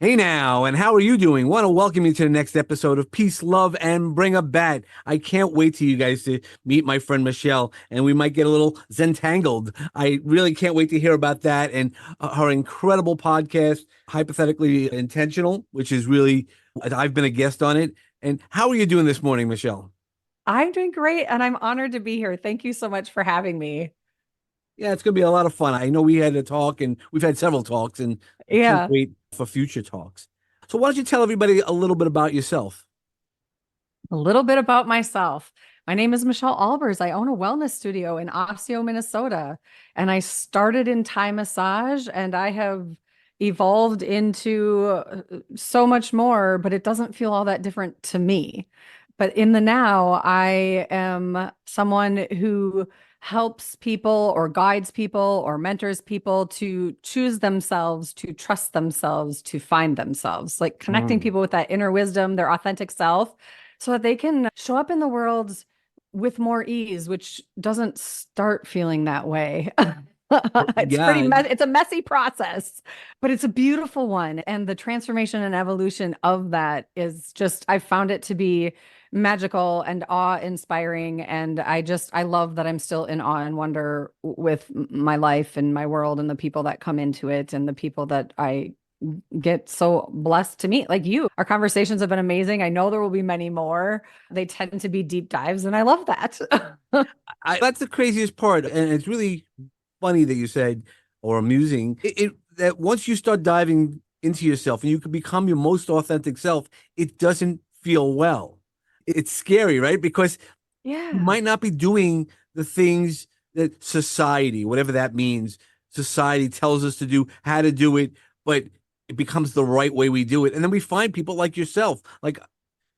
Hey now, and how are you doing? Want to welcome you to the next episode of Peace, Love, and Bring a Bat. I can't wait till you guys to meet my friend Michelle, and we might get a little Zentangled. I really can't wait to hear about that and her incredible podcast, Hypothetically Intentional, which is really, I've been a guest on it. And how are you doing this morning, Michelle? I'm doing great and I'm honored to be here. Thank you so much for having me. Yeah, it's going to be a lot of fun. I know we had a talk, and we've had several talks, and I can't Yeah, wait for future talks. So, why don't you tell everybody a little bit about yourself? a little bit about myself. My name is Michelle Aalbers. I own a wellness studio in Osseo, Minnesota, and I started in Thai massage and I have evolved into so much more, but it doesn't feel all that different to me. But in the now, I am someone who helps people or guides people or mentors people to choose themselves, to trust themselves, to find themselves, like connecting Mm. people with that inner wisdom, their authentic self, so that they can show up in the world with more ease, which doesn't start feeling that way. Yeah. It's a messy process, but it's a beautiful one. And the transformation and evolution of that is just, I found it to be magical and awe-inspiring. And I love that I'm still in awe and wonder with my life and my world and the people that come into it and the people that I get so blessed to meet, like you. Our conversations have been amazing. I know there will be many more. They tend to be deep dives, and I love that. That's the craziest part, and it's really funny that you said, or amusing, that once you start diving into yourself and you can become your most authentic self, it doesn't feel well. It's scary, right? Because you Yeah. might not be doing the things that society, whatever that means, society tells us to do, how to do it, but it becomes the right way we do it. And then we find people like yourself, like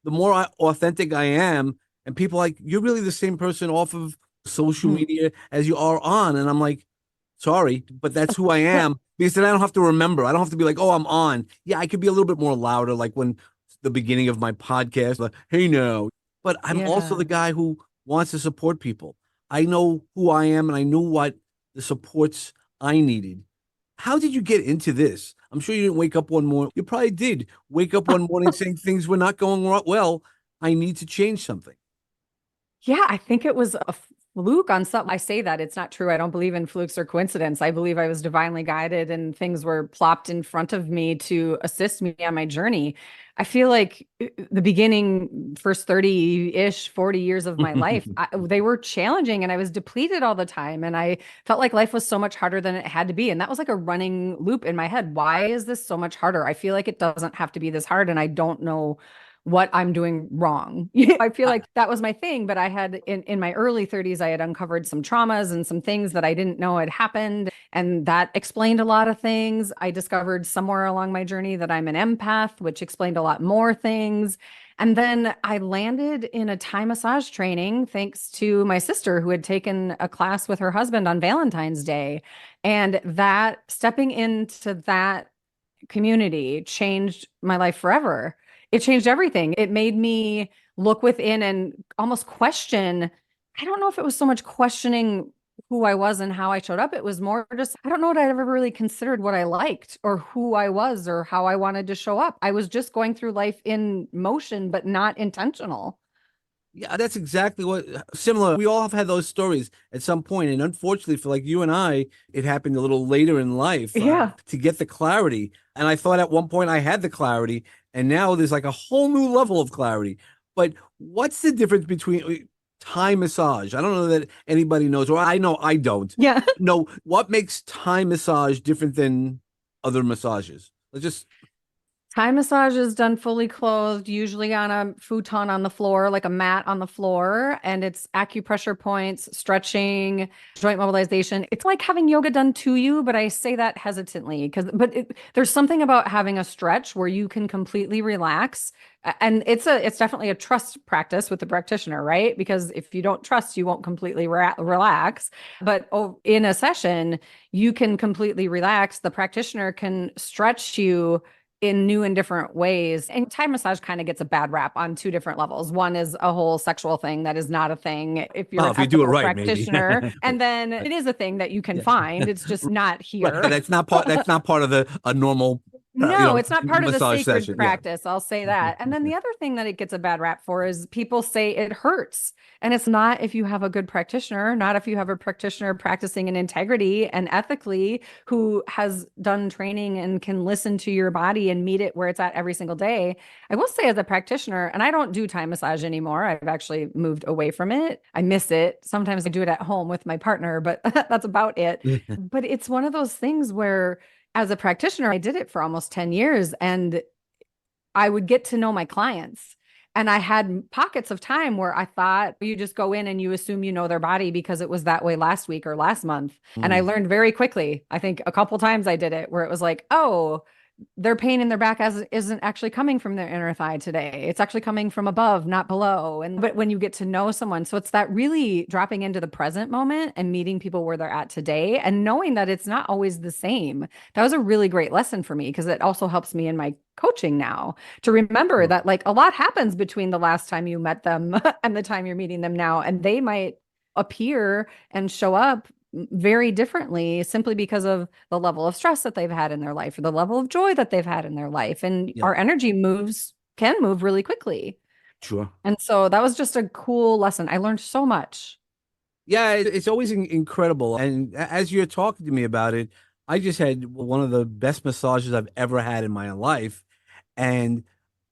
the more authentic I am, and people like, you're really the same person off of social media as you are on. And I'm like, sorry, but that's who I am because then I don't have to remember. I don't have to be like, oh, I'm on. Yeah, I could be a little bit more louder, like when the beginning of my podcast, like, hey, no. But I'm also the Yeah. guy who wants to support people. I know who I am and I knew what the supports I needed. How did you get into this? I'm sure you didn't wake up one morning. You probably did wake up one morning saying things were not going well. I need to change something. Yeah, I think it was a fluke on something. I say that it's not true. I don't believe in flukes or coincidence. I believe I was divinely guided and things were plopped in front of me to assist me on my journey. I feel like the beginning, first 30-ish, 40 years of my life, they were challenging and I was depleted all the time. And I felt like life was so much harder than it had to be. And that was like a running loop in my head. Why is this so much harder? I feel like it doesn't have to be this hard. And I don't know what I'm doing wrong. I feel like that was my thing, but I had in my early 30s, I had uncovered some traumas and some things that I didn't know had happened. And that explained a lot of things. I discovered somewhere along my journey that I'm an empath, which explained a lot more things. And then I landed in a Thai massage training thanks to my sister who had taken a class with her husband on Valentine's Day. And that stepping into that community changed my life forever. It changed everything. It made me look within and almost question. I don't know if it was so much questioning who I was and how I showed up. It was more just, I don't know that I ever really considered what I liked or who I was or how I wanted to show up. I was just going through life in motion, but not intentional. Yeah, that's exactly what similar. We all have had those stories at some point, and unfortunately for like you and I, it happened a little later in life Yeah. to get the clarity. And I thought at one point I had the clarity, and now there's like a whole new level of clarity. But what's the difference between Thai massage? I don't know that anybody knows, or I know I don't Yeah. know what makes Thai massage different than other massages. Let's just Thai massage is done fully clothed, usually on a futon on the floor, like a mat on the floor, and it's acupressure points, stretching, joint mobilization. It's like having yoga done to you, but I say that hesitantly there's something about having a stretch where you can completely relax. And it's definitely a trust practice with the practitioner, right? Because if you don't trust, you won't completely relax. But in a session, you can completely relax. The practitioner can stretch you in new and different ways. And Thai massage kind of gets a bad rap on two different levels. One is a whole sexual thing that is not a thing if you're well, an if you do it ethical right, maybe. practitioner. And then it is a thing that you can Yeah. find. It's just not Right. here. That's not part of the a normal No, it's not part of the massage sacred session. Yeah. practice. I'll say that. And then the other thing that it gets a bad rap for is people say it hurts. And it's not if you have a good practitioner, not if you have a practitioner practicing in integrity and ethically who has done training and can listen to your body and meet it where it's at every single day. I will say, as a practitioner, and I don't do Thai massage anymore. I've actually moved away from it. I miss it. Sometimes I do it at home with my partner, but that's about it. But it's one of those things where, as a practitioner, I did it for almost 10 years and I would get to know my clients. And I had pockets of time where I thought you just go in and you assume you know their body because it was that way last week or last month. And I Mm. learned very quickly. I think a couple times I did it where it was like, oh, their pain in their back isn't actually coming from their inner thigh today. It's actually coming from above, not below. And but when you get to know someone, so it's that really dropping into the present moment and meeting people where they're at today and knowing that it's not always the same. That was a really great lesson for me because it also helps me in my coaching now to remember Sure. that like a lot happens between the last time you met them and the time you're meeting them now. And they might appear and show up very differently simply because of the level of stress that they've had in their life or the level of joy that they've had in their life. And Yep. our energy can move really quickly. Sure. And so that was just a cool lesson. I learned so much. Yeah, it's always incredible. And as you're talking to me about it, I just had one of the best massages I've ever had in my life. And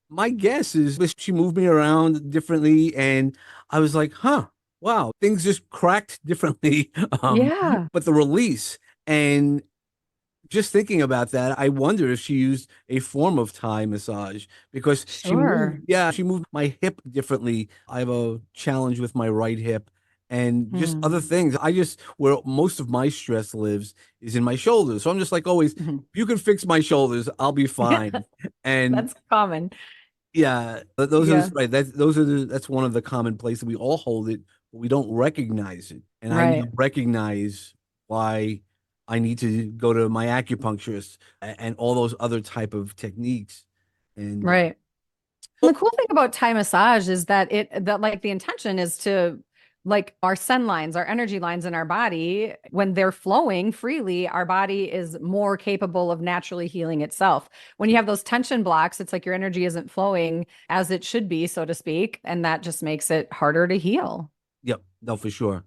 my guess is she moved me around differently. And I was like, huh, wow, things just cracked differently. Yeah, But the release and just thinking about that, I wonder if she used a form of Thai massage because sure. she moved my hip differently. I have a challenge with my right hip and just other Hmm. things. Where most of my stress lives is in my shoulders. So I'm just like always, if Mhm. you can fix my shoulders, I'll be fine. And That's common. yeah, those are Yeah, right. That's one of the common places we all hold it, but we don't recognize it. And I right, now recognize why I need to go to my acupuncturist and all those other type of techniques. And right. And the cool thing about Thai massage is that like the intention is to like our sun lines, our energy lines in our body, when they're flowing freely, our body is more capable of naturally healing itself. When you have those tension blocks, it's like your energy isn't flowing as it should be, so to speak, and that just makes it harder to heal. yep, no, for sure.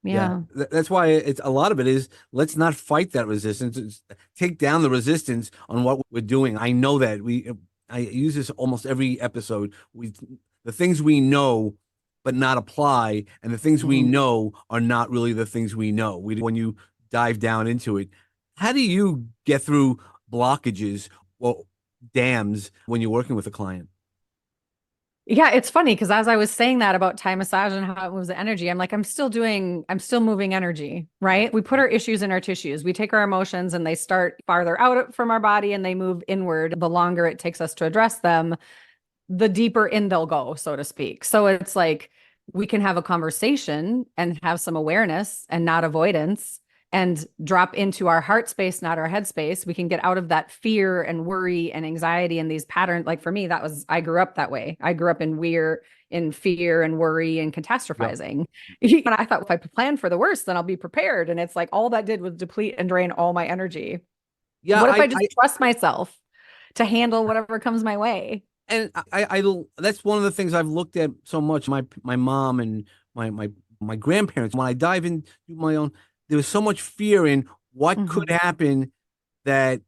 Yeah, Yeah. that's why it's a lot of it is let's not fight that resistance. Take down the resistance on what we're doing. I know that I use this almost every episode. The things we know but not apply, and the things we Mhm. know are not really the things we know. When you dive down into it, how do you get through blockages or dams when you're working with a client? Yeah, it's funny because as I was saying that about Thai massage and how it moves the energy, I'm like, I'm still moving energy, right? We put our issues in our tissues. We take our emotions and they start farther out from our body and they move inward. The longer it takes us to address them, the deeper in they'll go, so to speak. So it's like we can have a conversation and have some awareness and not avoidance and drop into our heart space, not our head space. We can get out of that fear and worry and anxiety and these patterns. Like for me, I grew up that way. I grew up in fear and worry and Yep. catastrophizing. And I thought if I plan for the worst, then I'll be prepared. And it's like all that did was deplete and drain all my energy. Yeah, What if I just trust myself to handle whatever comes my way? and that's one of the things I've looked at so much. My mom and my grandparents. When I dive into my own, there was so much fear in what could Mhm. happen that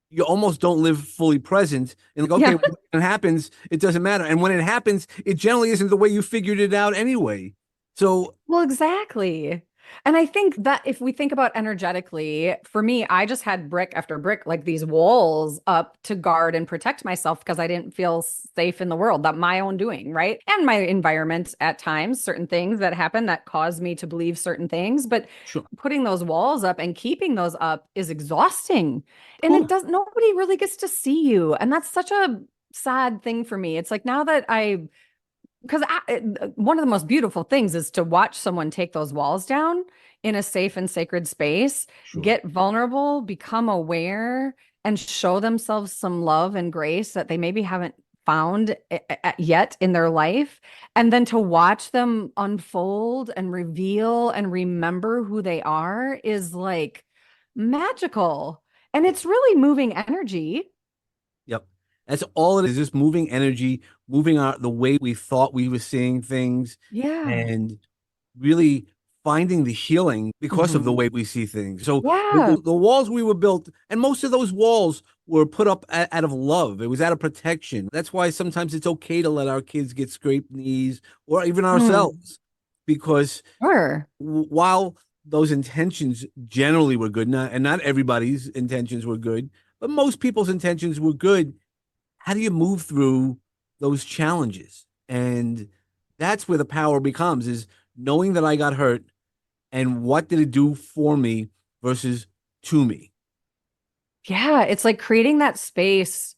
you almost don't live fully present. And like, okay, Yeah. when it happens, it doesn't matter. And when it happens, it generally isn't the way you figured it out anyway. So Well, exactly. And I think that if we think about energetically, for me, I just had brick after brick, like these walls up to guard and protect myself because I didn't feel safe in the world, that my own doing, right? And my environment at times, certain things that happen that cause me to believe certain things. But sure, putting those walls up and keeping those up is exhausting. And cool, nobody really gets to see you. And that's such a sad thing for me. It's like now that because one of the most beautiful things is to watch someone take those walls down in a safe and sacred space, sure, get vulnerable, become aware, and show themselves some love and grace that they maybe haven't found yet in their life. And then to watch them unfold and reveal and remember who they are is like magical. And it's really moving energy. Yep. That's all it is, just moving energy, moving our the way we thought we were seeing things, Yeah. and really finding the healing because of the Hmm. way we see things. So Yeah. the walls we were built, and most of those walls were put up out of love. It was out of protection. That's why sometimes it's okay to let our kids get scraped knees or even Mm. ourselves, because Sure. while those intentions generally were good, and not everybody's intentions were good, but most people's intentions were good. How do you move through those challenges? And that's where the power becomes, is knowing that I got hurt and what did it do for me versus to me. Yeah. It's like creating that space.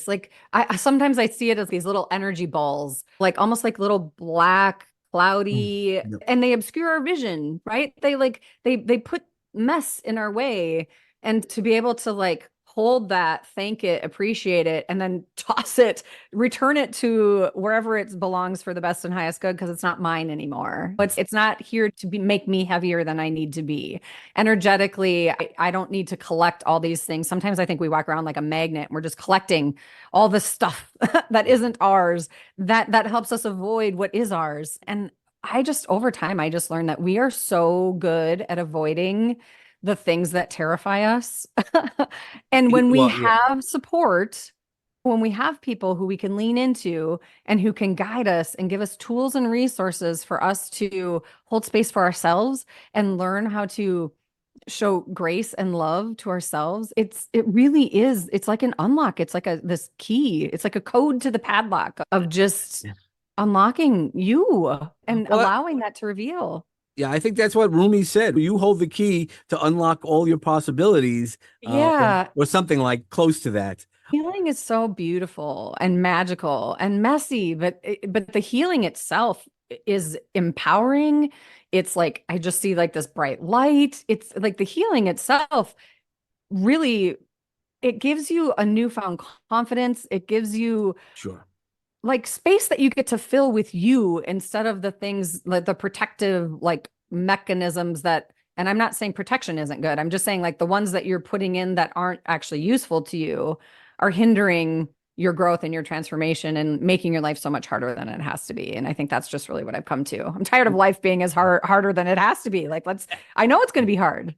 Like sometimes I see it as these little energy balls, like almost like little black, Mm. cloudy, Yep. and they obscure our vision, right? They put mess in our way. And to be able to like hold that, thank it, appreciate it, and then toss it, return it to wherever it belongs for the best and highest good, because it's not mine anymore. It's not here to make me heavier than I need to be energetically. I don't need to collect all these things. Sometimes I think we walk around like a magnet. We're just collecting all the stuff that isn't ours, that helps us avoid what is ours. And I just over time, I just learned that we are so good at avoiding the things that terrify us. And when we Well, yeah, have support, when we have people who we can lean into and who can guide us and give us tools and resources for us to hold space for ourselves and learn how to show grace and love to ourselves, it really is, it's like an unlock. It's like a this key, it's like a code to the padlock of just yeah. unlocking you and Well, allowing that to reveal. yeah, I think that's what Rumi said. You hold the key to unlock all your possibilities, Yeah. or something like close to that. Healing is so beautiful and magical and messy, but the healing itself is empowering. It's like I just see like this bright light. It's like the healing itself really, it gives you a newfound confidence. It gives you Sure. like space that you get to fill with you instead of the things like the protective like mechanisms that, and I'm not saying protection isn't good. I'm just saying like the ones that you're putting in that aren't actually useful to you are hindering your growth and your transformation and making your life so much harder than it has to be. And I think that's just really what I've come to. I'm tired of life being as harder than it has to be. Like I know it's going to be hard.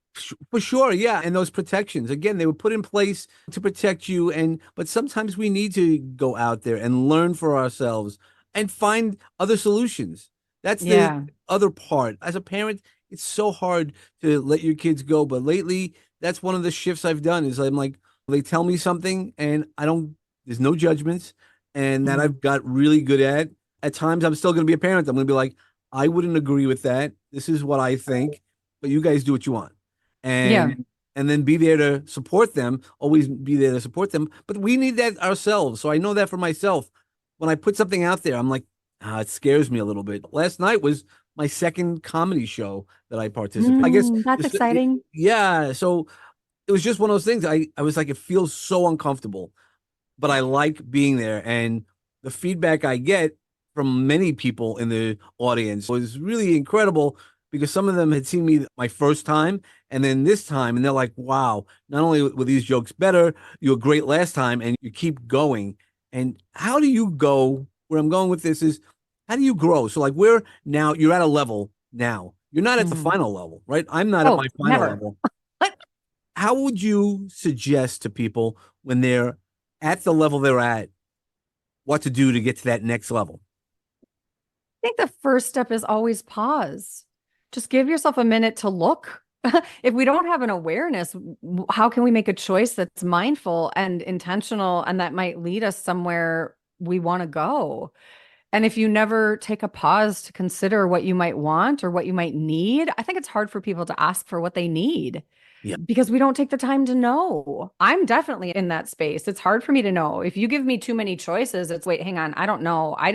For sure, yeah. And those protections, again, they were put in place to protect you. And but sometimes we need to go out there and learn for ourselves and find other solutions. That's the Yeah. other part. As a parent, it's so hard to let your kids go. But lately, that's one of the shifts I've done, is I'm like, they tell me something and I don't, there's no judgments, and that Mhm. I've got really good at. At times I'm still gonna be a parent. I'm gonna be like, I wouldn't agree with that. This is what I think, but you guys do what you want, Yeah. and then be there to support them, always be there to support them. But we need that ourselves. So I know that for myself. When I put something out there, I'm like, it scares me a little bit. Last night was my second comedy show that I participated. I guess, That's exciting. yeah. So it was just one of those things. I was like, it feels so uncomfortable, but I like being there. And the feedback I get from many people in the audience was really incredible, because some of them had seen me my first time and then this time, and they're like, wow, not only were these jokes better, you were great last time, and you keep going. And how do you go? Where I'm going with this is, how do you grow? So, like, we're now, you're at a level now. You're not at the Mhm. final level, right? I'm not at Oh, my final never. level. How would you suggest to people when they're at the level they're at, what to do to get to that next level? Think the first step is always pause. Just give yourself a minute to look. If we don't have an awareness, how can we make a choice that's mindful and intentional and that might lead us somewhere we want to go? And if you never take a pause to consider what you might want or what you might need, I think it's hard for people to ask for what they need Yeah. because we don't take the time to know. I'm definitely in that space. It's hard for me to know. If you give me too many choices, it's wait, hang on, I don't know. I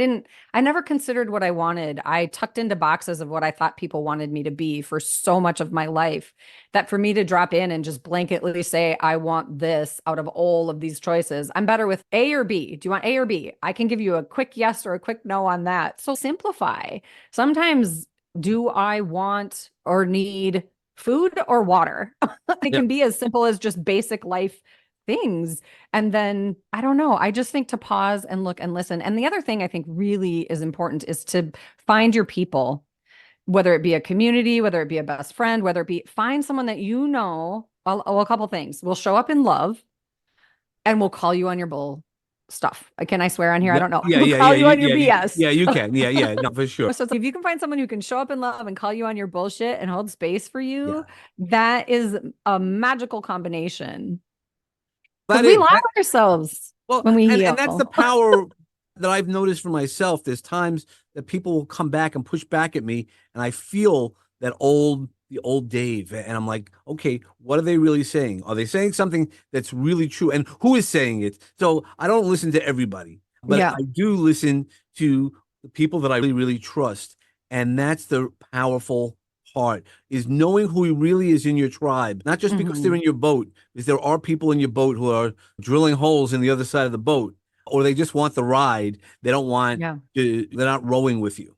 never considered what I wanted. I tucked into boxes of what I thought people wanted me to be for so much of my life that for me to drop in and just blanketly say, I want this out of all of these choices, I'm better with A or B. Do you want A or B? I can give you a quick yes or a quick no on that. So simplify. Sometimes, do I want or need food or water? It Yeah. can be as simple as just basic life things. And then I don't know, I just think to pause and look and listen. And the other thing I think really is important is to find your people, whether it be a community, whether it be a best friend, whether it be find someone that you know, well, a couple things will show up in love and will call you on your bull stuff. Can I swear on here? I Yeah, don't know. yeah, Will yeah, call yeah, you on your yeah, BS. yeah. You can, yeah, yeah, no, for sure. So if you can find someone who can show up in love and call you on your bullshit and hold space for you, Yeah, that is a magical combination. Because that we is lie that. to ourselves Well, when we and that's the heal. power that I've noticed for myself. There's times that people will come back and push back at me, and I feel the old Dave, and I'm like, okay, what are they really saying? Are they saying something that's really true? And who is saying it? So I don't listen to everybody, but Yeah. I do listen to the people that I really, really trust, and that's the powerful part is knowing who really is in your tribe, not just because they're Hmm. in your boat, because there are people in your boat who are drilling holes in the other side of the boat, or they just want the ride. They don't want Yeah. they're not rowing with you.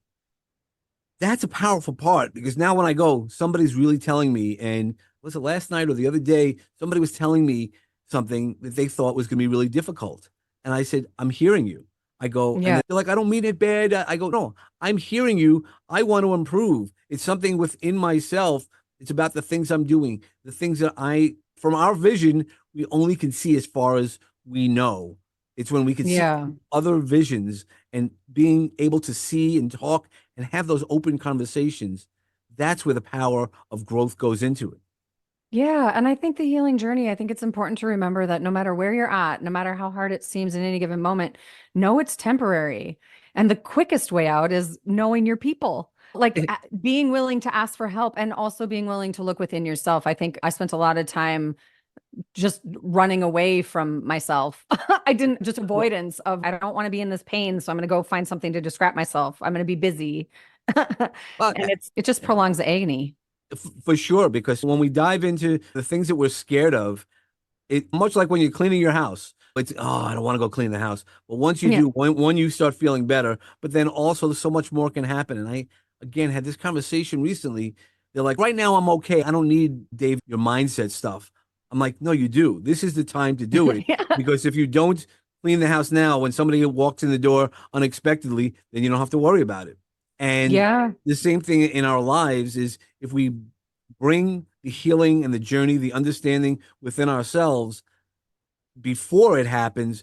That's a powerful part because now when I go, somebody's really telling me, and was it last night or the other day, somebody was telling me something that they thought was going to be really difficult. And I said, I'm hearing you. I go, and Yeah. they're like, I don't mean it bad. I go, no, I'm hearing you. I want to improve. It's something within myself. It's about the things I'm doing, the things that from our vision, we only can see as far as we know. It's when we can see Yeah. other visions and being able to see and talk and have those open conversations. That's where the power of growth goes into it. Yeah. And I think the healing journey, I think it's important to remember that no matter where you're at, no matter how hard it seems in any given moment, know it's temporary. And the quickest way out is knowing your people, like being willing to ask for help and also being willing to look within yourself. I think I spent a lot of time just running away from myself. I didn't just Well, avoidance of, I don't want to be in this pain. So I'm going to go find something to distract myself. I'm going to be busy. well, And it just prolongs the agony. for sure, because when we dive into the things that we're scared of, it much like when you're cleaning your house. It's I don't want to go clean the house. But once you Yeah. do, when you start feeling better, but then also so much more can happen. And I again had this conversation recently. They're like, right now I'm okay. I don't need Dave your mindset stuff. I'm like, no, you do. This is the time to do it Yeah. because if you don't clean the house now, when somebody walks in the door unexpectedly, then you don't have to worry about it. And Yeah. the same thing in our lives is if we bring the healing and the journey, the understanding within ourselves before it happens,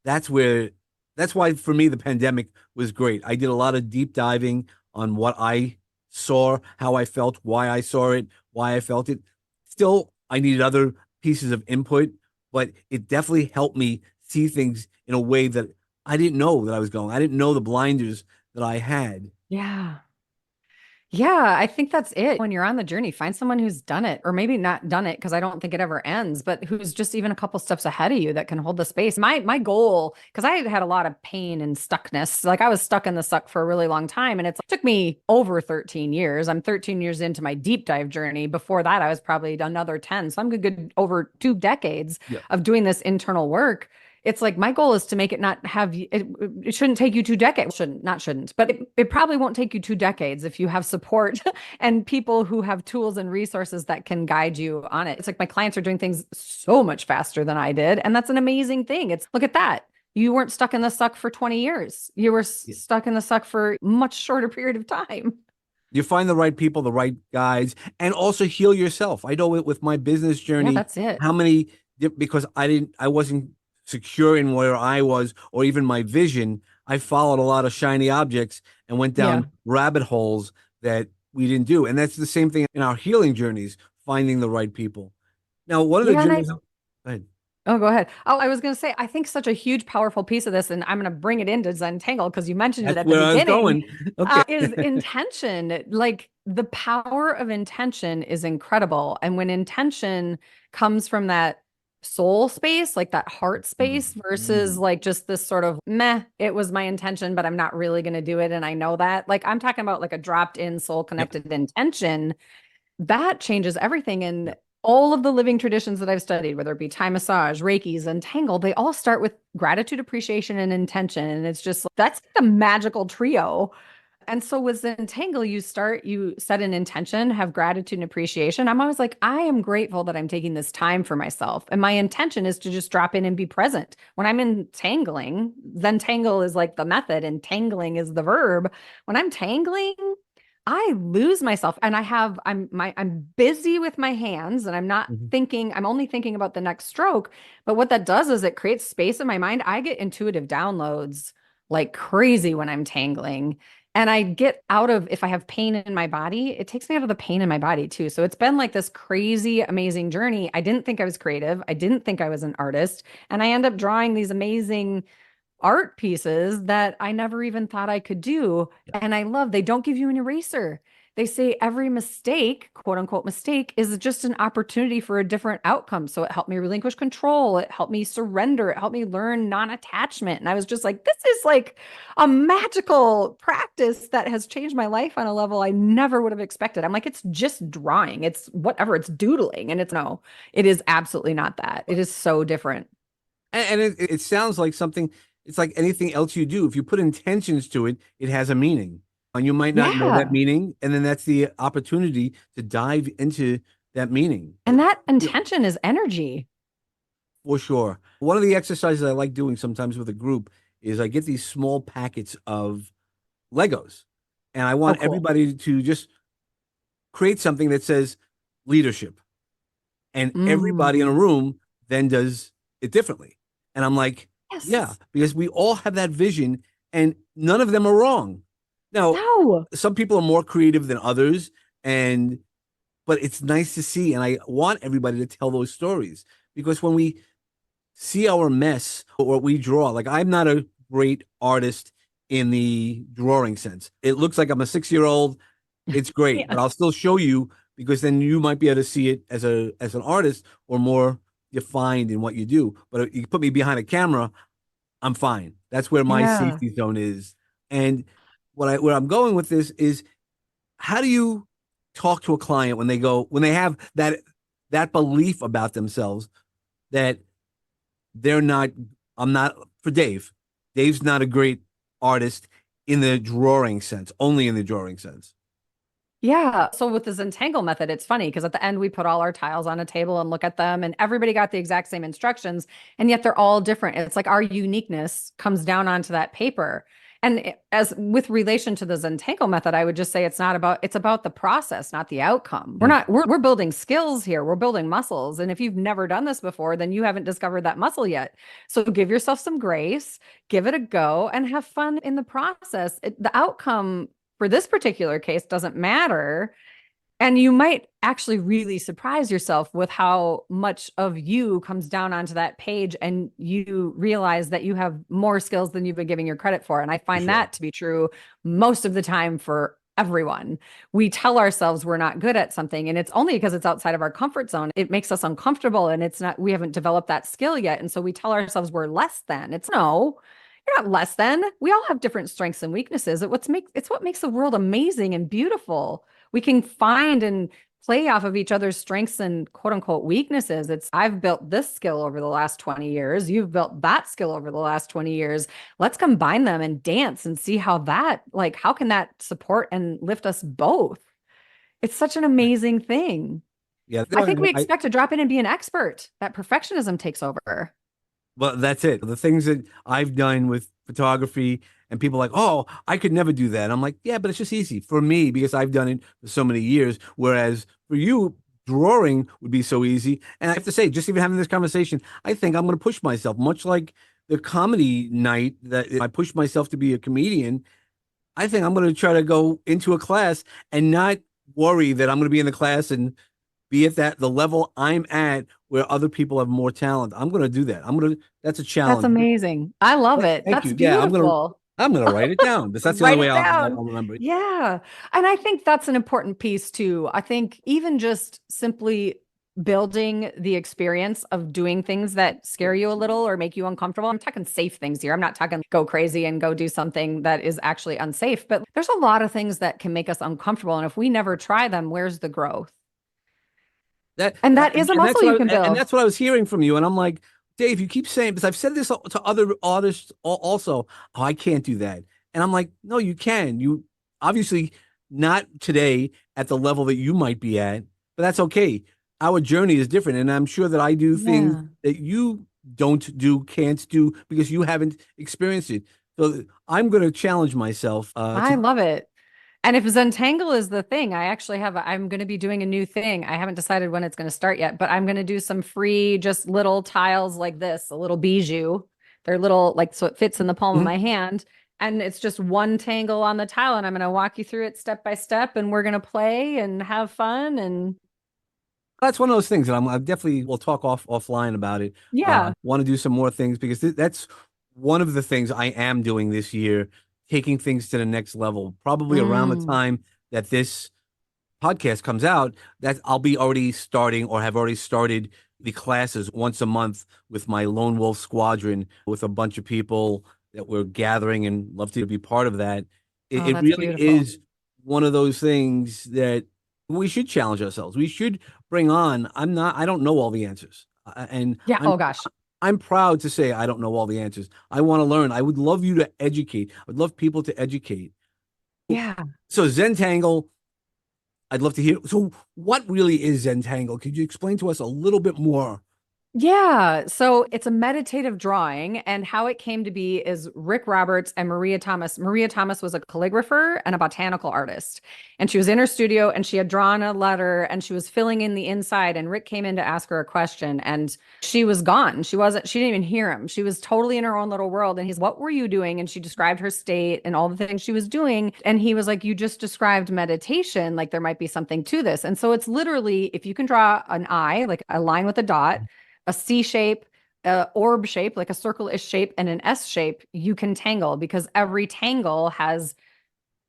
that's where that's why for me the pandemic was great. I did a lot of deep diving on what I saw, how I felt, why I saw it, why I felt it. Still, I needed other pieces of input, but it definitely helped me see things in a way that I didn't know that I was going. I didn't know the blinders that I had. Yeah. Yeah, I think that's it. When you're on the journey, find someone who's done it, or maybe not done it, because I don't think it ever ends, but who's just even a couple steps ahead of you that can hold the space. My goal, because I had a lot of pain and stuckness. Like I was stuck in the suck for a really long time. And it took me over 13 years. I'm 13 years into my deep dive journey. Before that, I was probably another 10. So I'm good over 2 decades Yeah. of doing this internal work. It's like my goal is to make it not have it shouldn't take you 2 decades. Shouldn't, but it probably won't take you 2 decades if you have support and people who have tools and resources that can guide you on it. It's like my clients are doing things so much faster than I did. And that's an amazing thing. It's look at that. You weren't stuck in the suck for 20 years. You were Yeah. stuck in the suck for a much shorter period of time. You find the right people, the right guides, and also heal yourself. I know it with my business Yeah, journey, that's it. how many, because I wasn't secure in where I was or even my vision. I followed a lot of shiny objects and went Yeah. down rabbit holes that we didn't do. And that's the same thing in our healing journeys, finding the right people. Now, one of the Yeah. And journeys, go ahead. oh, go ahead. Oh, I was going to say, I think such a huge, powerful piece of this, and I'm going to bring it into Zentangle because you mentioned it That's at the where I was beginning, going. Okay. is intention. Like the power of intention is incredible. And when intention comes from that soul space, like that heart space versus Mm. like just this sort of meh, it was my intention, but I'm not really going to do it. And I know that. Like I'm talking about like a dropped in soul Yep. connected intention that changes everything. And Yep. all of the living traditions that I've studied, whether it be Thai massage, Reiki's, and Tangle, they all start with gratitude, appreciation, and intention. And it's just that's the magical trio. And so with Zentangle, you set an intention, have gratitude and appreciation. I'm always like, I am grateful that I'm taking this time for myself. And my intention is to just drop in and be present. When I'm entangling, Zentangle is like the method and tangling is the verb. When I'm tangling, I lose myself and I'm busy with my hands and I'm not Mhm. thinking, I'm only thinking about the next stroke. But what that does is it creates space in my mind. I get intuitive downloads like crazy when I'm tangling. And I get out of, if I have pain in my body, it takes me out of the pain in my body too. So it's been like this crazy, amazing journey. I didn't think I was creative. I didn't think I was an artist. And I end up drawing these amazing art pieces that I never even thought I could do. Yeah. And I love, they don't give you an eraser. They say every mistake, quote unquote mistake, is just an opportunity for a different outcome. So it helped me relinquish control. It helped me surrender. It helped me learn non-attachment. And I was just like, this is like a magical practice that has changed my life on a level I never would have expected. I'm like, it's just drawing. It's whatever, it's doodling. And it's no, it is absolutely not that. It is so different. And it sounds like something, it's like anything else you do. If you put intentions to it, it has a meaning. And you might not know that Yeah. meaning. And then that's the opportunity to dive into that meaning. And that Yeah, intention is energy. for sure. One of the exercises I like doing sometimes with a group is I get these small packets of Legos. And I Oh, want cool. everybody to just create something that says leadership. And everybody in a Mm. room then does it differently. And I'm like, yeah, Yes. because we all have that vision and none of them are wrong. Now, No. some people are more creative than others, and but it's nice to see. And I want everybody to tell those stories because when we see our mess or what we draw, like I'm not a great artist in the drawing sense. It looks like I'm a 6-year-old. It's great, Yeah. but I'll still show you because then you might be able to see it as an artist or more defined in what you do. But if you put me behind a camera, I'm fine. That's where my Yeah. safety zone is. And where I'm going with this is how do you talk to a client when they have that belief about themselves that they're not I'm not for Dave. Dave's not a great artist in the drawing sense, only in the drawing sense. Yeah. So with the Zentangle method, it's funny because at the end we put all our tiles on a table and look at them, and everybody got the exact same instructions, and yet they're all different. It's like our uniqueness comes down onto that paper. And as with relation to the Zentangle method, I would just say it's about the process, not the outcome. Mm. We're building skills here. We're building muscles. And if you've never done this before, then you haven't discovered that muscle yet. So give yourself some grace, give it a go, and have fun in the process. The outcome for this particular case doesn't matter. And you might actually really surprise yourself with how much of you comes down onto that page and you realize that you have more skills than you've been giving your credit for. And I For find sure. that to be true most of the time for everyone. We tell ourselves we're not good at something, and it's only because it's outside of our comfort zone. It makes us uncomfortable and it's not, we haven't developed that skill yet. And so we tell ourselves we're less than. It's no, you're not less than. We all have different strengths and weaknesses. It's what makes the world amazing and beautiful. We can find and play off of each other's strengths and quote unquote weaknesses. It's I've built this skill over the last 20 years. You've built that skill over the last 20 years. Let's combine them and dance and see how can that support and lift us both? It's such an amazing thing. Yeah. I think we expect to drop in and be an expert. That perfectionism takes over. Well, that's it. The things that I've done with photography and people like, oh, I could never do that. I'm like, yeah, but it's just easy for me because I've done it for so many years. Whereas for you, drawing would be so easy. And I have to say, just even having this conversation, I think I'm going to push myself, much like the comedy night that I pushed myself to be a comedian. I think I'm going to try to go into a class and not worry that I'm going to be in the class and be at the level I'm at where other people have more talent. I'm going to do that. That's a That's challenge. amazing. I love it. Thank That's you. Yeah, beautiful. I'm going to write it down because that's the only Write way it down. I'll remember it. Yeah. And I think that's an important piece too. I think even just simply building the experience of doing things that scare you a little or make you uncomfortable. I'm talking safe things here. I'm not talking go crazy and go do something that is actually unsafe, but there's a lot of things that can make us uncomfortable. And if we never try them, where's the growth? That And that is a and that's muscle you what can and build. that's what I was hearing from you. And I'm like, Dave, you keep saying because I've said this to other artists also. Oh, I can't do that. And I'm like, no, you can. obviously not today at the level that you might be at, but that's okay. Our journey is different, and I'm sure that I do things Yeah. that you don't do, can't do because you haven't experienced it. So I'm going to challenge myself I love it. And if Zentangle is the thing, I actually have, I'm going to be doing a new thing. I haven't decided when it's going to start yet, but I'm going to do some free, just little tiles like this, a little bijou. They're little, like, so it fits in the palm of Mhm. my hand. And it's just one tangle on the tile. And I'm going to walk you through it step by step. And we're going to play and have fun. And That's one of those things that I definitely will talk offline about it. yeah. Want to do some more things because that's one of the things I am doing this year, taking things to the next level. Probably around the Mm. time that this podcast comes out, that I'll be already starting or have already started the classes once a month with my Lone Wolf Squadron with a bunch of people that we're gathering and love to be part of that. It, Oh, it that's really beautiful. is one of those things that we should challenge ourselves. We should bring on. I don't know all the answers. And Yeah. I'm Oh, gosh. I'm proud to say I don't know all the answers. I want to learn. I would love you to educate. I would love people to educate. Yeah. So Zentangle, I'd love to hear. So, what really is Zentangle? Could you explain to us a little bit more? Yeah, so it's a meditative drawing, and how it came to be is Rick Roberts and Maria Thomas. Maria Thomas was a calligrapher and a botanical artist, and she was in her studio and she had drawn a letter and she was filling in the inside. And Rick came in to ask her a question, and she was gone. She didn't even hear him. She was totally in her own little world. And he's, "What were you doing?" And she described her state and all the things she was doing. And he was like, "You just described meditation. Like there might be something to this." And so it's literally, if you can draw an eye, like a line with a dot, a C shape, a orb shape, like a circle-ish shape, and an S shape, you can tangle, because every tangle has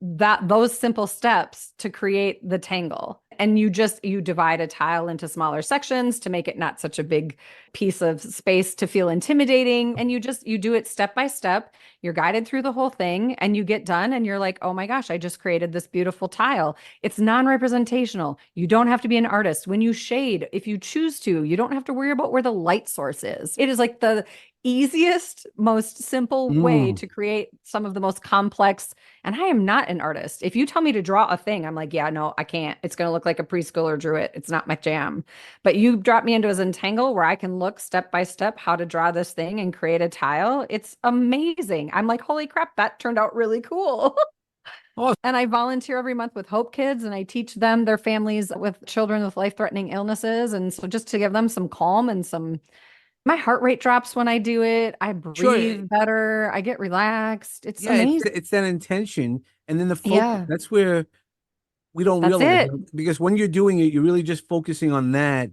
those simple steps to create the tangle. And you divide a tile into smaller sections to make it not such a big piece of space to feel intimidating. And you do it step by step. You're guided through the whole thing and you get done and you're like, "Oh my gosh, I just created this beautiful tile." It's non-representational. You don't have to be an artist. When you shade, if you choose to, you don't have to worry about where the light source is. It is like the easiest, most simple way Mm. to create some of the most complex. And I am not an artist. If you tell me to draw a thing, I'm like, "Yeah, no, I can't. It's going to look like a preschooler drew it. It's not my jam." But you drop me into a Zentangle where I can look step by step how to draw this thing and create a tile. It's amazing. I'm like, "Holy crap, that turned out really cool." Oh, And I volunteer every month with Hope Kids, and I teach them, their families with children with life-threatening illnesses. And so just to give them some calm and some, my heart rate drops when I do it. I sure. breathe better. I get relaxed. It's Yeah, amazing. it's that intention and then the focus. Yeah, That's where we don't that's realize it. it, because when you're doing it, you're really just focusing on that.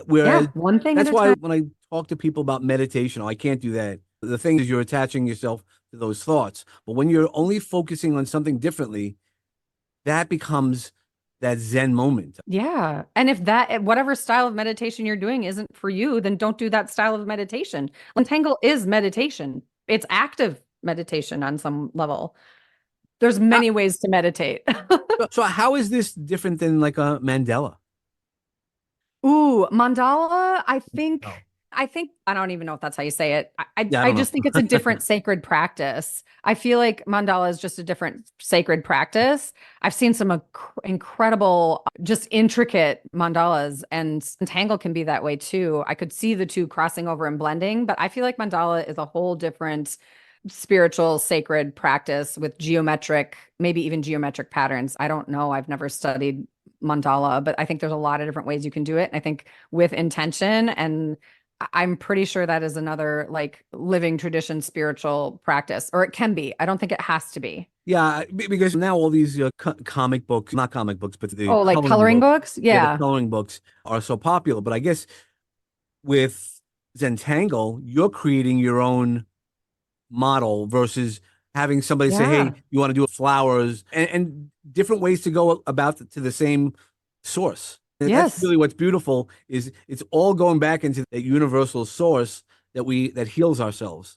Whereas Yeah, one thing at that's a why time. when I talk to people about meditation, oh, I can't do that. The thing is, you're attaching yourself to those thoughts. But when you're only focusing on something differently, that becomes that Zen moment. Yeah. And if that, whatever style of meditation you're doing isn't for you, then don't do that style of meditation. Untangle is meditation. It's active meditation on some level. There's Ah, many ways to meditate. so how is this different than like a Mandela? Ooh, mandala, Oh, I think, I don't even know if that's how you say it. yeah, I I don't just think it's a know. different sacred practice. I feel like mandala is just a different sacred practice. I've seen some incredible, just intricate mandalas, and Tangle can be that way too. I could see the two crossing over and blending, but I feel like mandala is a whole different spiritual sacred practice with geometric, maybe even geometric patterns. I don't know. I've never studied mandala, but I think there's a lot of different ways you can do it. And I think with intention, and I'm pretty sure that is another like living tradition spiritual practice, or it can be. I don't think it has to be. Yeah, because now all these comic books, not comic books, but the Oh, like coloring coloring books, books? yeah, the Yeah. coloring books are so popular. But I guess with Zentangle, you're creating your own model versus having somebody say, "Hey, Yeah. you want to do flowers," and different ways to go about to the same source. That's Yes. really what's beautiful is it's all going back into that universal source that heals ourselves.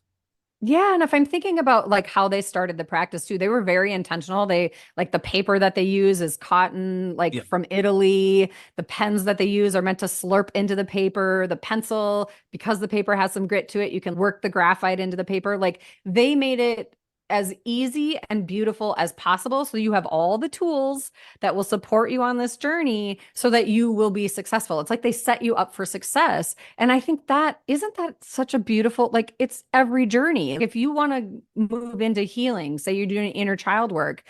Yeah, and if I'm thinking about like how they started the practice too, they were very intentional. They, like, the paper that they use is cotton, like Yeah. from Italy. The pens that they use are meant to slurp into the paper. The pencil, because the paper has some grit to it, you can work the graphite into the paper. Like they made it as easy and beautiful as possible. So you have all the tools that will support you on this journey so that you will be successful. It's like they set you up for success. And I think that isn't that such a beautiful, like it's every journey. If you want to move into healing, say you're doing inner child work,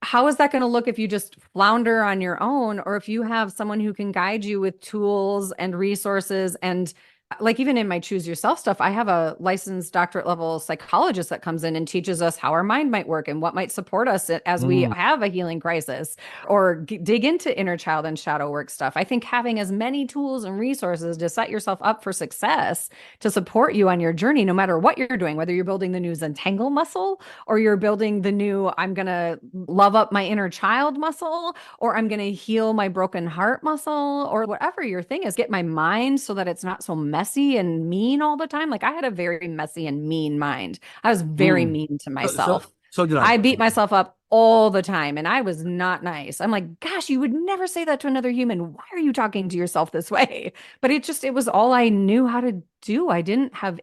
how is that going to look if you just flounder on your own, or if you have someone who can guide you with tools and resources? And like even in my choose yourself stuff, I have a licensed doctorate level psychologist that comes in and teaches us how our mind might work and what might support us as we Mm. have a healing crisis, or dig into inner child and shadow work stuff. I think having as many tools and resources to set yourself up for success, to support you on your journey, no matter what you're doing, whether you're building the new Zentangle muscle, or you're building the new, I'm going to love up my inner child muscle, or I'm going to heal my broken heart muscle, or whatever your thing is, get my mind so that it's not so messy and mean all the time. Like I had a very messy and mean mind. I was very Mm. mean to So, so, myself. so did I. I beat myself up all the time and I was not nice. I'm like, gosh, you would never say that to another human. Why are you talking to yourself this way? But it was all I knew how to do. I didn't have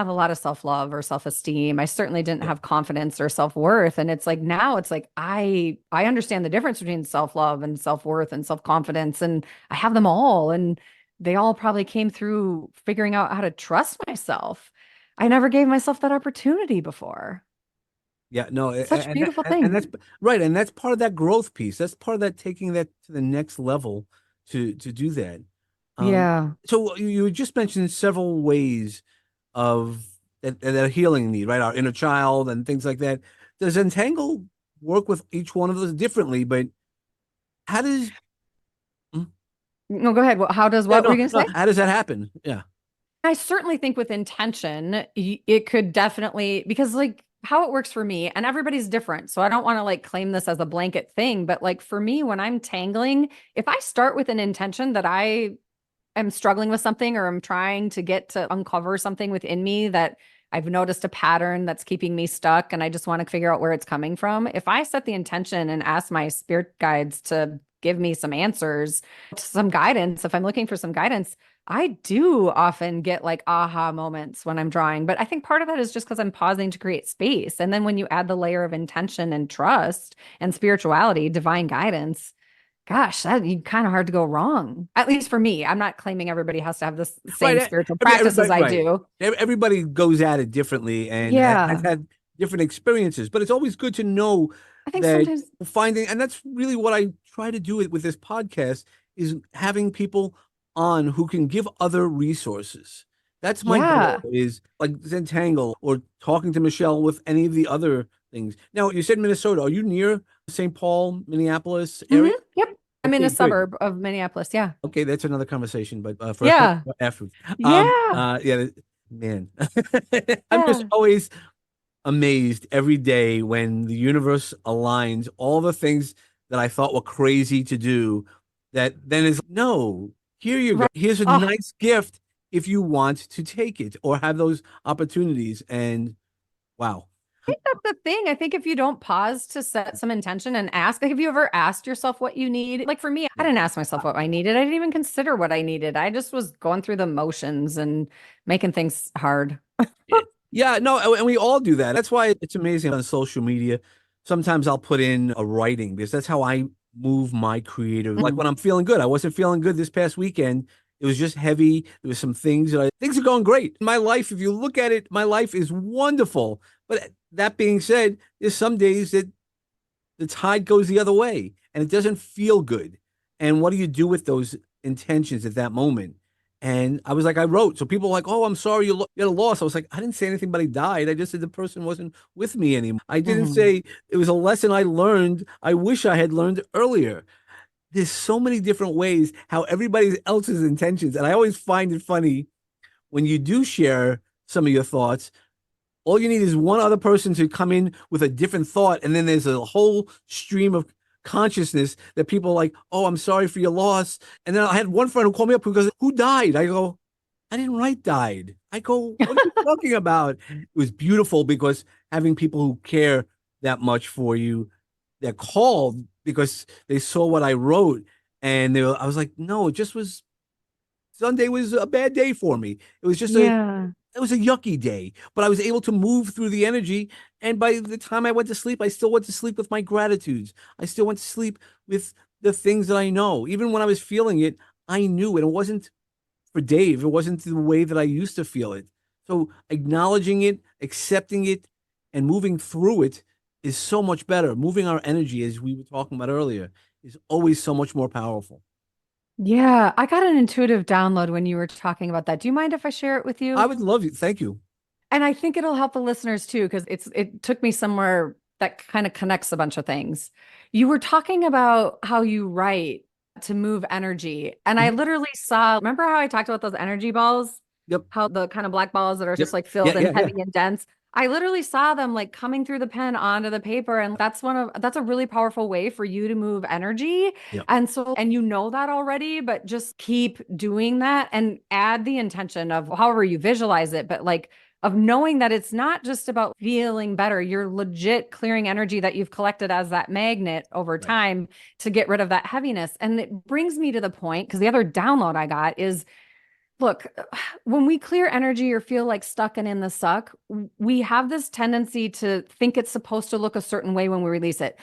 a lot of self-love or self-esteem. I certainly didn't Yeah. have confidence or self-worth. And it's like now it's like I understand the difference between self-love and self-worth and self-confidence. And I have them all. And they all probably came through figuring out how to trust myself. I never gave myself that opportunity before. Yeah, no, Such a beautiful and thing. that's right, and that's part of that growth piece. That's part of that taking that to the next level to do that. Um, Yeah. so you just mentioned several ways of that are healing need, right? Our inner child and things like that. Does Entangle work with each one of those differently? But how does mm, No, go ahead. How does yeah, what were you going to no, say? how does that happen? Yeah. I certainly think with intention, it could definitely, because like how it works for me, and everybody's different. So I don't want to like claim this as a blanket thing, but like for me, when I'm tangling, if I start with an intention that I am struggling with something or I'm trying to get to uncover something within me that I've noticed a pattern that's keeping me stuck and I just want to figure out where it's coming from. If I set the intention and ask my spirit guides to give me some answers, some guidance, if I'm looking for some guidance, I do often get like aha moments when I'm drawing. But I think part of that is just because I'm pausing to create space. And then when you add the layer of intention and trust and spirituality, divine guidance, gosh, that kind of hard to go wrong. At least for me. I'm not claiming everybody has to have the Right. same spiritual practice as Everybody, I right. do. Everybody goes at it differently and has Yeah. had different experiences, but it's always good to know I think that sometimes, finding, and that's really what I try to do it with this podcast, is having people on who can give other resources. That's my goal, yeah. is like Zentangle or talking to Michelle with any of the other things. Now, you said Minnesota. Are you near St. Paul, Minneapolis area? Yep. I'm in Okay, a good. suburb of Minneapolis. Yeah. Okay, that's another conversation, but for Yeah. after. Yeah. Yeah, man, I'm just Yeah. always amazed every day when the universe aligns all the things that I thought were crazy to do. That then is no, here you go. Right. Here's a Oh, nice gift if you want to take it or have those opportunities. And wow, I think that's the thing. I think if you don't pause to set some intention and ask, like, have you ever asked yourself what you need? Like for me, I yeah. didn't ask myself what I needed. I didn't even consider what I needed. I just was going through the motions and making things hard. Yeah. Yeah, no, and we all do that. That's why it's amazing on social media. Sometimes I'll put in a writing because that's how I move my creative. Like Mhm. when I'm feeling good, I wasn't feeling good this past weekend. It was just heavy. There was some things things are going great. My life, if you look at it, my life is wonderful. But that being said, there's some days that the tide goes the other way and it doesn't feel good. And what do you do with those intentions at that moment? And I was like, I wrote. So people were like, oh, I'm sorry you had a loss. I was like, I didn't say anybody died. I just said the person wasn't with me anymore. I didn't Mhm. say it was a lesson I learned. I wish I had learned earlier. There's so many different ways how everybody else's intentions. And I always find it funny when you do share some of your thoughts, all you need is one other person to come in with a different thought, and then there's a whole stream of consciousness that people are like, "Oh, I'm sorry for your loss." And then I had one friend who called me up who goes, "Who died?" I go, "I didn't write died." I go, "What are you talking about?" It was beautiful because having people who care that much for you, they're called because they saw what I wrote, and I was like, "No, it just was Sunday was a bad day for me. It was just a Yeah. it was a yucky day, but I was able to move through the energy. And by the time I went to sleep, I still went to sleep with my gratitudes. I still went to sleep with the things that I know. Even when I was feeling it, I knew it. It wasn't for Dave. It wasn't the way that I used to feel it. So acknowledging it, accepting it, and moving through it is so much better. Moving our energy, as we were talking about earlier, is always so much more powerful. Yeah, I got an intuitive download when you were talking about that. Do you mind if I share it with I you? would love you. Thank you. And I think it'll help the listeners too, because it took me somewhere that kind of connects a bunch of things. You were talking about how you write to move energy. And I Mhm. literally saw, remember how I talked about those energy balls? Yep. How the kind of black balls that are Yep. just like Yeah. filled and Yeah. Yeah. heavy and dense. I literally saw them like coming through the pen onto the paper. And that's a really powerful way for you to move energy. Yep. And so, and you know that already, but just keep doing that and add the intention of however you visualize it, but like of knowing that it's not just about feeling better. You're legit clearing energy that you've collected as that magnet over Right. time to get rid of that heaviness. And it brings me to the point because the other download I got is look, when we clear energy or feel like stuck and in the suck, we have this tendency to think it's supposed to look a certain way when we release it.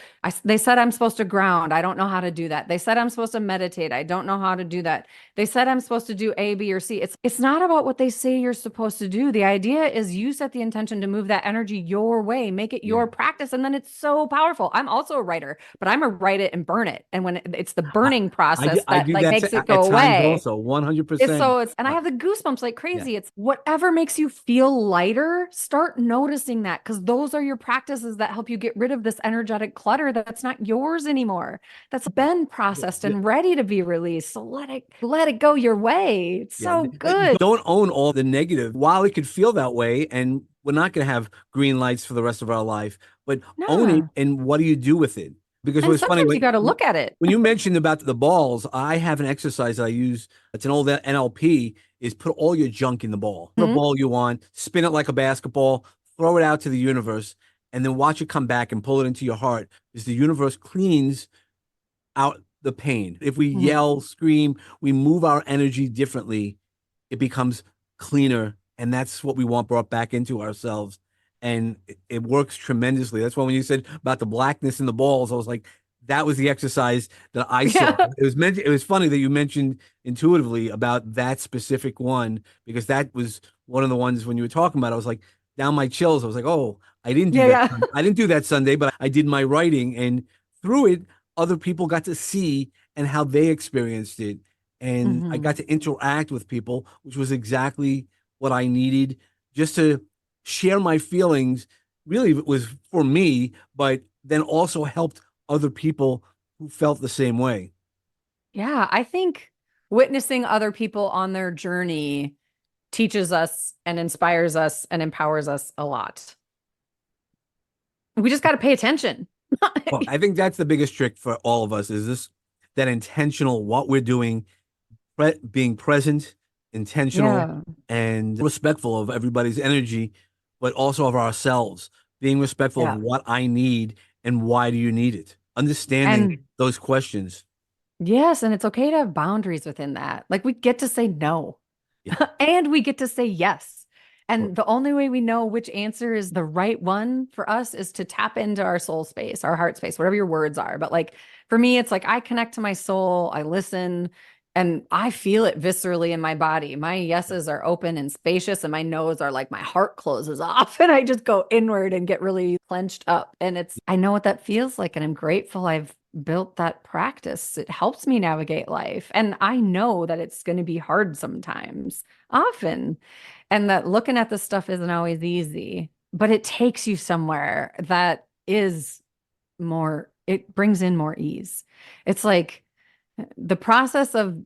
They said I'm supposed to ground. I don't know how to do that. They said I'm supposed to meditate. I don't know how to do that. They said I'm supposed to do A, B, or C. It's not about what they say you're supposed to do. The idea is you set the intention to move that energy your way, make it Yeah. your practice, and then it's so powerful. I'm also a writer, but I'm a write it and burn it. And when it's the I, burning I do, process I that do like that makes it at go times away. also, It's 100%. so it's and I Uh, have the goosebumps like yeah. crazy. It's whatever makes you feel lighter, start noticing that because those are your practices that help you get rid of this energetic clutter that's not yours anymore. That's been processed Yeah. and ready to be released. So let it go your way. It's Yeah. so good. Don't own all the negative while it could feel that way. And we're not going to have green lights for the rest of our life, but own it. Yeah. And what do you do with it? Because it And was funny sometimes you got to look at it. when you mentioned about the balls, I have an exercise that I use. It's an old NLP is put all your junk in the ball. Put a Mhm. ball you want, spin it like a basketball, throw it out to the universe, and then watch it come back and pull it into your heart because the universe cleans out the pain. If we Mhm. yell, scream, we move our energy differently, it becomes cleaner. And that's what we want brought back into ourselves. And it works tremendously. That's why when you said about the blackness in the balls, I was like, that was the exercise that I saw. Yeah. It was funny that you mentioned intuitively about that specific one because that was one of the ones when you were talking about it, I was like down my chills. I was like, oh, I didn't do Yeah, that. yeah. I didn't do that Sunday, but I did my writing and through it, other people got to see and how they experienced it. And I got Mhm. to interact with people, which was exactly what I needed just to share my feelings. Really, it was for me, but then also helped other people who felt the same way. Yeah, I think witnessing other people on their journey teaches us and inspires us and empowers us a lot. We just got to pay attention. Well, I think that's the biggest trick for all of us is this that intentional what we're doing, being present, intentional, Yeah. and respectful of everybody's energy, but also of ourselves, being respectful of Yeah. what I need and why do you need it? Understanding And those questions. yes, and it's okay to have boundaries within that. Like we get to say no Yeah. and we get to say yes. Or- And the only way we know which answer is the right one for us is to tap into our soul space, our heart space, whatever your words are. But like for me, it's like I connect to my soul, I listen, and I feel it viscerally in my body. My yeses are open and spacious, and my no's are like my heart closes off, and I just go inward and get really clenched up. And I know what that feels like, and I'm grateful I've built that practice. It helps me navigate life. And I know that it's going to be hard sometimes, often, and that looking at this stuff isn't always easy, but it takes you somewhere that is more, it brings in more ease. It's like the process of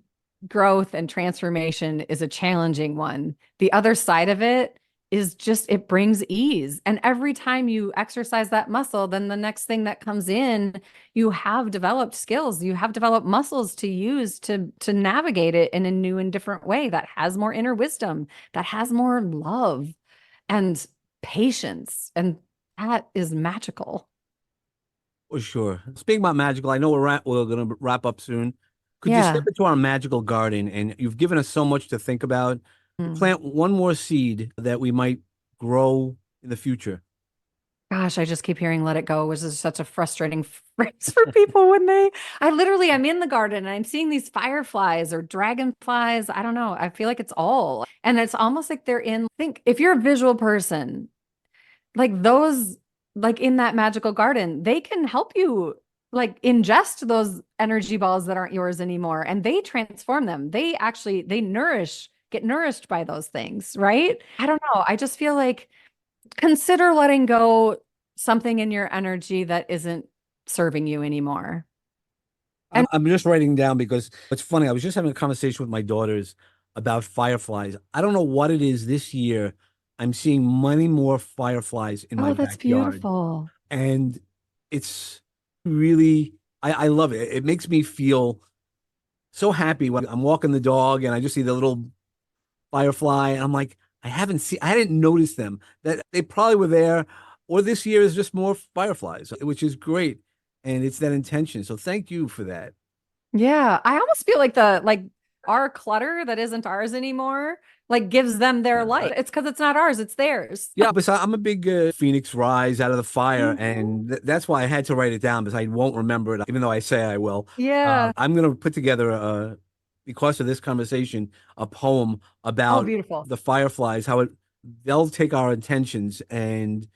growth and transformation is a challenging one. The other side of it is just it brings ease. And every time you exercise that muscle, then the next thing that comes in, you have developed skills, you have developed muscles to use to navigate it in a new and different way that has more inner wisdom, that has more love and patience. And that is magical. For sure. Speaking about magical, I know we're going to wrap up soon. Could you step Yeah. into our magical garden? And you've given us so much to think about. Mm. Plant one more seed that we might grow in the future. Gosh, I just keep hearing let it go, which is such a frustrating phrase for people when I'm in the garden and I'm seeing these fireflies or dragonflies. I don't know. I feel like it's all, and it's almost like think if you're a visual person, like those, like in that magical garden, they can help you like ingest those energy balls that aren't yours anymore and they transform them. Get nourished by those things, right? I don't know. I just feel like consider letting go something in your energy that isn't serving you anymore. I'm, And I'm just writing down because it's funny. I was just having a conversation with my daughters about fireflies. I don't know what it is this year. I'm seeing many more fireflies in my oh, that's backyard. beautiful. And it's really, I love it. It makes me feel so happy when I'm walking the dog and I just see the little firefly. And I'm like, I hadn't noticed them. That they probably were there. Or this year is just more fireflies, which is great. And it's that intention. So thank you for that. Yeah, I almost feel like the like our clutter that isn't ours anymore like gives them their Yeah. light. It's because it's not ours, it's theirs. Yeah, but I'm a big Phoenix rise out of the fire, Mhm. and that's why I had to write it down because I won't remember it, even though I say I will. Yeah. I'm going to put together, because of this conversation, a poem Oh, about beautiful. the fireflies, they'll take our intentions and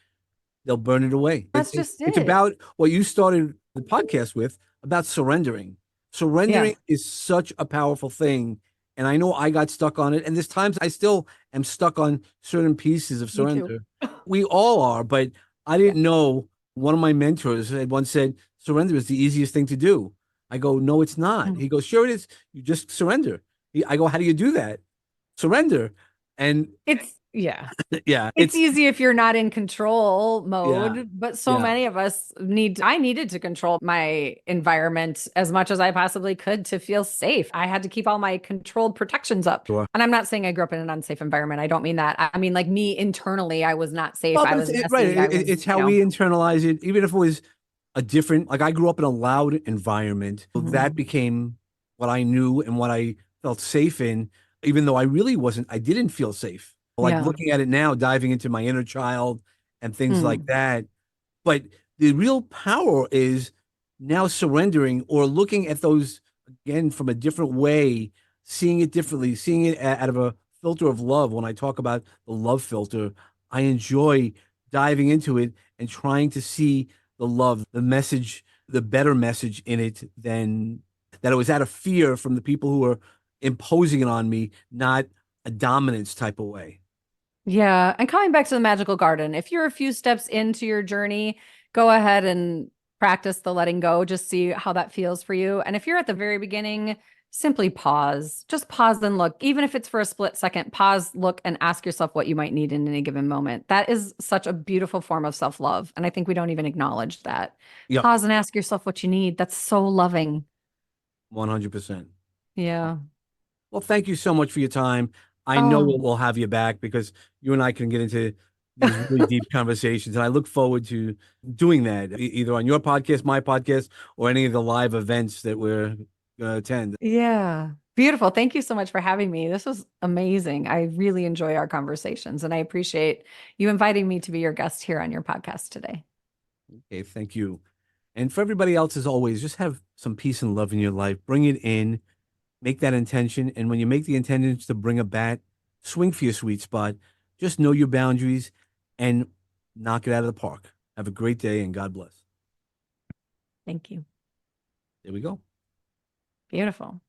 they'll burn it away. That's just It's it. about what you started the podcast with about surrendering. Yeah, Surrendering is such a powerful thing. And I know I got stuck on it. And there's times I still am stuck on certain pieces of me too. surrender. We all are, but I Yeah. didn't know. One of my mentors had once said, surrender is the easiest thing to do. I go, no, it's not. Mm. He goes, sure it is. You just surrender. I go, how do you do that? Surrender. And Yeah. yeah, It's easy if you're not in control yeah, mode, but so yeah. many of us I needed to control my environment as much as I possibly could to feel safe. I had to keep all my controlled protections up. Sure. And I'm not saying I grew up in an unsafe environment. I don't mean that. I mean, like me internally, I was not safe. Well, I but was right. messy. I was, It's how we internalize it. Even if it was like I grew up in a loud environment, so that Mhm. became what I knew and what I felt safe in, even though I really wasn't, I didn't feel safe. Like Yeah. looking at it now, diving into my inner child and things like Mm. that. But the real power is now surrendering or looking at those again from a different way, seeing it differently, seeing it out of a filter of love. When I talk about the love filter, I enjoy diving into it and trying to see the love, the message, the better message in it than that it was out of fear from the people who are imposing it on me, not a dominance type of way. Yeah. And coming back to the magical garden, if you're a few steps into your journey, go ahead and practice the letting go. Just see how that feels for you. And if you're at the very beginning, simply pause. Just pause and look. Even if it's for a split second, pause, look, and ask yourself what you might need in any given moment. That is such a beautiful form of self-love. And I think we don't even acknowledge that. Yep, Pause and ask yourself what you need. That's so loving. 100%. Yeah. Well, thank you so much for your time. I know Oh, we'll have you back because you and I can get into these really deep conversations, and I look forward to doing that either on your podcast, my podcast, or any of the live events that we're going to attend. yeah. Beautiful. Thank you so much for having me. This was amazing. I really enjoy our conversations and I appreciate you inviting me to be your guest here on your podcast today. Okay, thank you. And for everybody else, as always, just have some peace and love in your life. Bring it in, make that intention, and when you make the intention to bring a bat, swing for your sweet spot. Just know your boundaries and knock it out of the park. Have a great day, and God bless. Thank you. There we go. Beautiful.